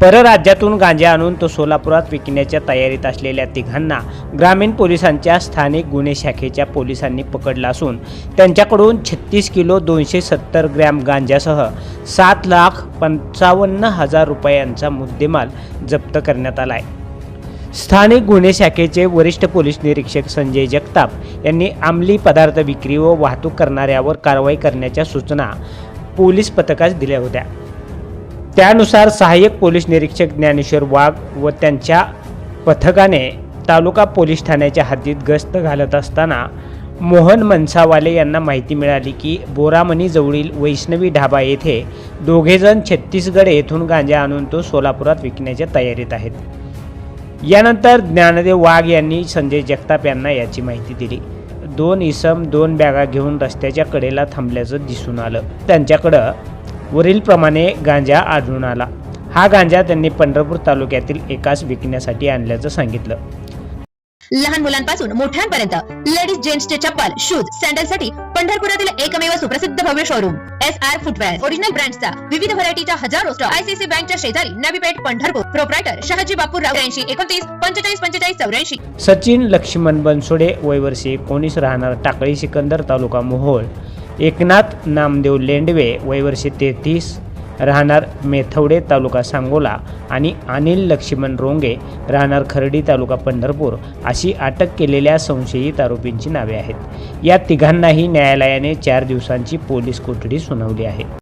परराज्यातून गांजा आणून तो सोलापुरात विकण्याच्या तयारीत असलेल्या तिघांना ग्रामीण पोलिसांच्या स्थानिक गुन्हे शाखेच्या पोलिसांनी पकडलं असून त्यांच्याकडून 36 किलो 270 ग्रॅम गांजासह 7,55,000 रुपयांचा मुद्देमाल जप्त करण्यात आला आहे। स्थानिक गुन्हे शाखेचे वरिष्ठ पोलीस निरीक्षक संजय जगताप यांनी अंमली पदार्थ विक्री व वाहतूक करणाऱ्यावर कारवाई करण्याच्या सूचना पोलीस पथकास दिल्या होत्या। त्यानुसार सहाय्यक पोलीस निरीक्षक ज्ञानेश्वर वाघ व त्यांच्या पथकाने तालुका पोलीस ठाण्याच्या हद्दीत गस्त घालत असताना मोहन मनसावाले यांना माहिती मिळाली की बोरामणी जवळील वैष्णवी ढाबा येथे दोघेजण छत्तीसगड येथून गांजा आणून तो सोलापुरात विकण्याच्या तयारीत आहेत। यानंतर ज्ञानदेव वाघ यांनी संजय जगताप यांना याची माहिती दिली। दोन इसम 2 बॅगा घेऊन रस्त्याच्या कडेला थांबल्याचं दिसून आलं। त्यांच्याकडं वरीलप्रमाणे गांजा आढळून आला। हा गांजा त्यांनी पंढरपूर तालुक्यातील एकास विकण्यासाठी आणल्याचं सांगितलं। लहान मुलांपासून मोठ्यांपर्यंत लेडीज जेंट्सचे चप्पल, शूज, सॅन्डलसाठी पंढरपुरातील एकमेव सुप्रसिद्ध भव्य शोरूम SR फुटवेअर। ओरिजिनल ब्रँड्सचा विविध व्हरायटीच्या हजारो स्टॉक ICC बँकच्या शेजारी नवी पेठ पंढरपूर। प्रोप्रायटर शहाजी बापूराव 83 29 45 45 84। सचिन लक्ष्मण बनसोडे वय वर्ष 19 राहणार टाकळी सिकंदर तालुका मोहोळ। एकनाथ नामदेव लेंडवे वय वर्ष 33 राहणार मेथवडे तालुका सांगोला आणि अनिल लक्ष्मण रोंगे राहणार खर्डी तालुका पंढरपूर अशी अटक केलेल्या संशयित आरोपींची नावे आहेत। या तिघांनाही न्यायालयाने 4 दिवसांची पोलीस कोठडी सुनावली आहे।